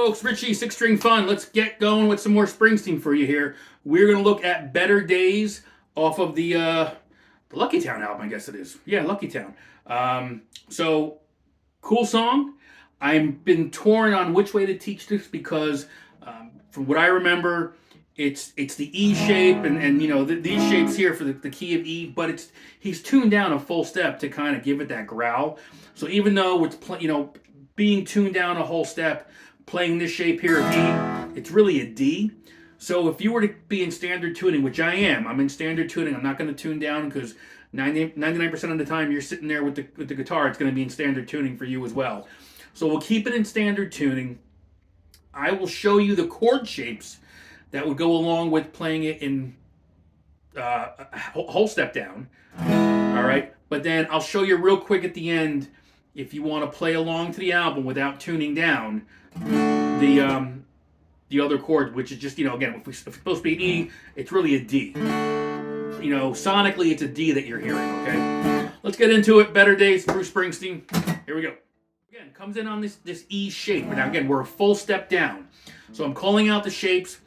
folks, Richie, 6-string fun. Let's get going with some more Springsteen for you here. We're going to look at Better Days off of the Lucky Town album, I guess it is. Yeah, Lucky Town. So, cool song. I've been torn on which way to teach this because from what I remember, it's the E shape and you know these shapes here for the key of E, but he's tuned down a full step to kind of give it that growl. So even though it's being tuned down a whole step, playing this shape here of E, it's really a D. So if you were to be in standard tuning, which I am, I'm in standard tuning. I'm not going to tune down because 99% of the time you're sitting there with the guitar, it's going to be in standard tuning for you as well. So we'll keep it in standard tuning. I will show you the chord shapes that would go along with playing it in whole step down. All right, but then I'll show you real quick at the end if you want to play along to the album without tuning down the other chord, which is just again if it's supposed to be an E, it's really a D. Sonically it's a D that you're hearing. Okay, let's get into it. Better Days, Bruce Springsteen. Here we go. Again, comes in on this E shape. Now again, we're a full step down, so I'm calling out the shapes.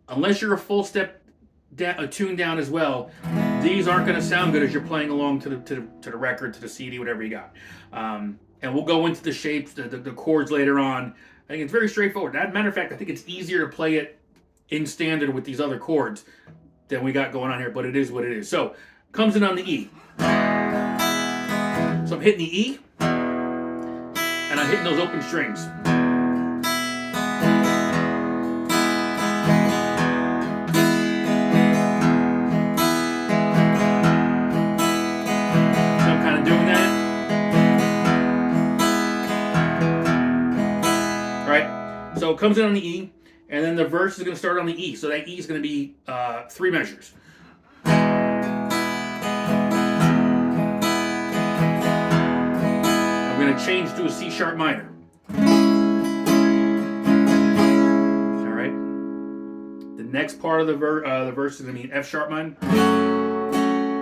Unless you're a full step tuned down as well, these aren't going to sound good as you're playing along to the record, to the CD, whatever you got. And we'll go into the shapes, the chords later on. I think it's very straightforward. As a matter of fact, I think it's easier to play it in standard with these other chords than we got going on here, but it is what it is. So, comes in on the E. So I'm hitting the E, and I'm hitting those open strings. So it comes in on the E, and then the verse is going to start on the E. So that E is going to be 3 measures. I'm going to change to a C sharp minor. All right. The next part of the verse is going to be an F sharp minor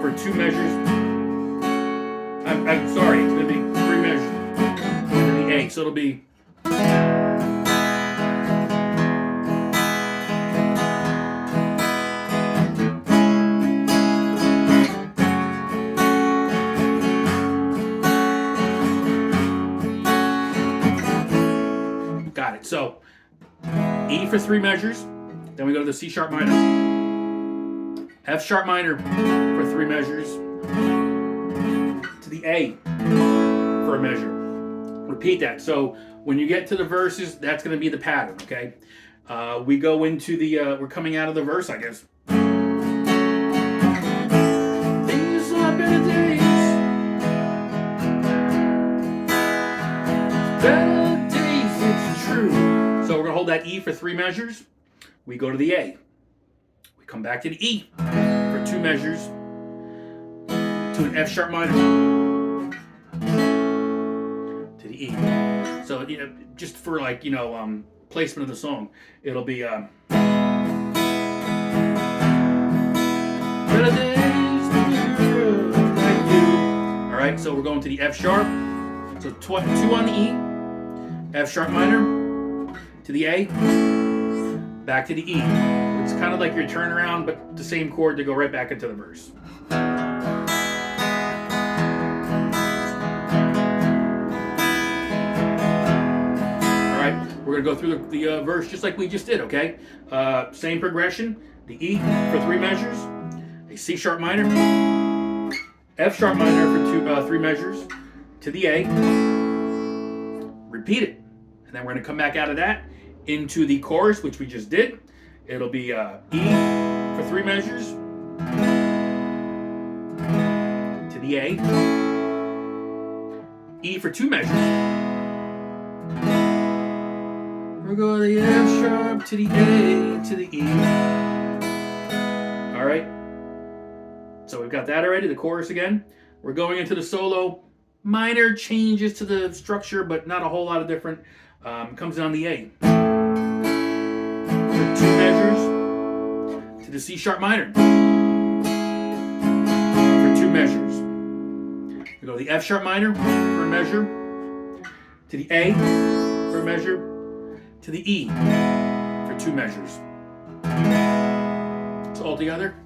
for 2 measures. I'm sorry, it's going to be 3 measures. It's going to be A, so it'll be. Got it. So E for 3 measures, then we go to the C sharp minor, F sharp minor for 3 measures, to the A for a measure. Repeat that. So when you get to the verses, that's going to be the pattern. Okay. We go into we're coming out of the verse, I guess. These are better days. So we're going to hold that E for 3 measures. We go to the A. We come back to the E for 2 measures. To an F sharp minor. To the E. So, just for placement of the song, it'll be Better days like you. Alright, so we're going to the F sharp. So 2 on the E. F sharp minor. To the A, back to the E. It's kind of like your turnaround, but the same chord to go right back into the verse. All right, we're gonna go through the verse just like we just did. Okay, same progression. The E for 3 measures, a C sharp minor, F sharp minor for 3 measures, to the A. Repeat it. And then we're going to come back out of that into the chorus, which we just did. It'll be E for 3 measures, to the A, E for 2 measures. We're going to the F sharp, to the A, to the E. All right. So we've got that already, the chorus again. We're going into the solo. Minor changes to the structure, but not a whole lot of different. Comes in on the A. For 2 measures, to the C sharp minor. For 2 measures. We go to the F sharp minor for a measure. To the A for a measure. to the E for 2 measures. So all together.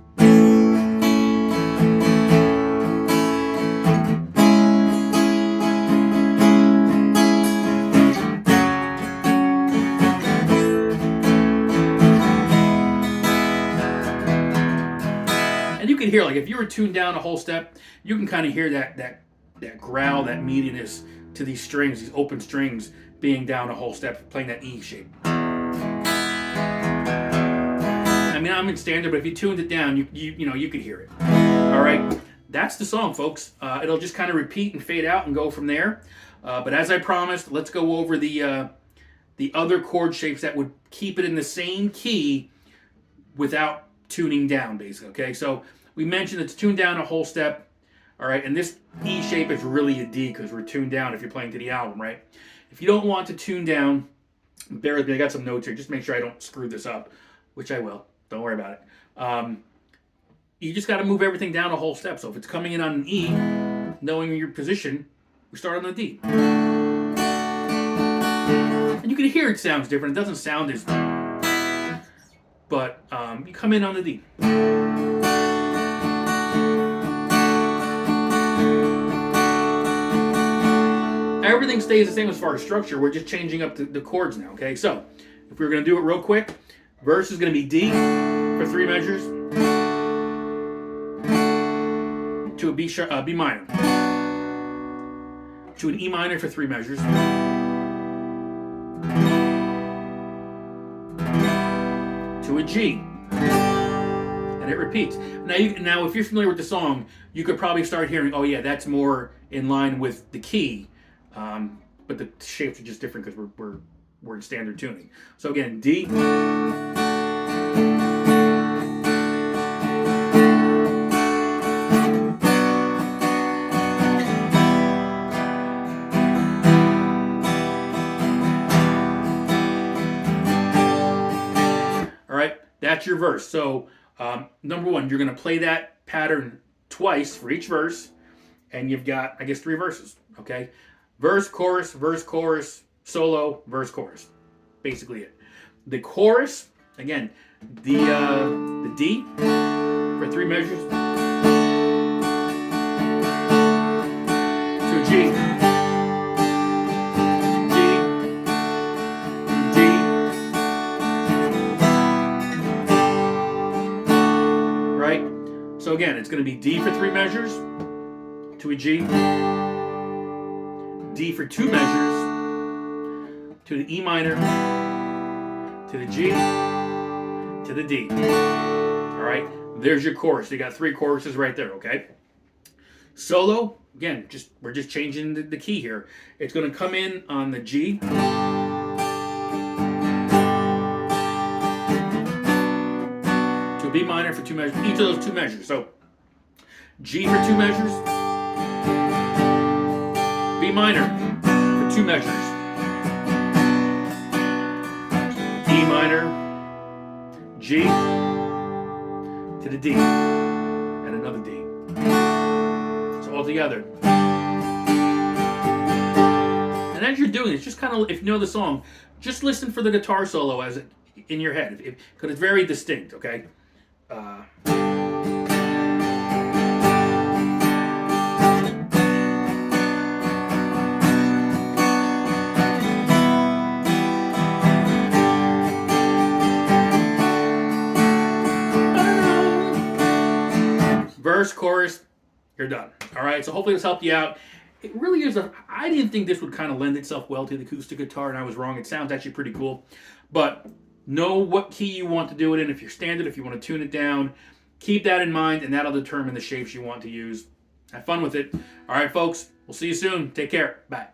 And you can hear, like, if you were tuned down a whole step, you can kind of hear that growl, that meatiness to these strings, these open strings being down a whole step, playing that E shape. I mean, I'm in standard, but if you tuned it down, you could hear it. All right, that's the song, folks. It'll just kind of repeat and fade out and go from there. But as I promised, let's go over the other chord shapes that would keep it in the same key without tuning down, basically. Okay, so we mentioned it's tuned down a whole step. All right, and this E shape is really a D because we're tuned down if you're playing to the album, right? If you don't want to tune down, bear with me. I got some notes here. Just make sure I don't screw this up, which I will. Don't worry about it. You just got to move everything down a whole step. So if it's coming in on an E, knowing your position, we start on the D. And you can hear it sounds different. It doesn't sound as... But you come in on the D. Everything stays the same as far as structure. We're just changing up the chords now, okay? So, if we were going to do it real quick, verse is going to be D for 3 measures to a B minor, to an E minor for 3 measures, to a G, and it repeats. Now, if you're familiar with the song, you could probably start hearing, oh yeah, that's more in line with the key. But the shapes are just different because we're in standard tuning. So again, D. All right, that's your verse. So number one, you're going to play that pattern twice for each verse, and you've got, I guess, 3 verses. Okay. Verse, chorus, solo, verse, chorus. Basically it. The chorus, again, the D for 3 measures to a G. G. Right? So again, it's going to be D for 3 measures to a G. D for 2 measures to the E minor, to the G, to the D. All right, there's your chorus. You got 3 choruses right there, okay? Solo, again, we're just changing the key here. It's going to come in on the G, to a B minor for 2 measures, each of those 2 measures. So G for 2 measures, B minor for 2 measures, E minor, G, to the D, and another D. So all together. And as you're doing it, just kind of, if you know the song, just listen for the guitar solo as it in your head, because it's very distinct, okay? Verse, chorus, you're done. All right, so hopefully this helped you out. It really is I didn't think this would kind of lend itself well to the acoustic guitar, and I was wrong. It sounds actually pretty cool. But know what key you want to do it in. If you're standard, if you want to tune it down, keep that in mind, and that'll determine the shapes you want to use. Have fun with it. All right, folks, we'll see you soon. Take care. Bye.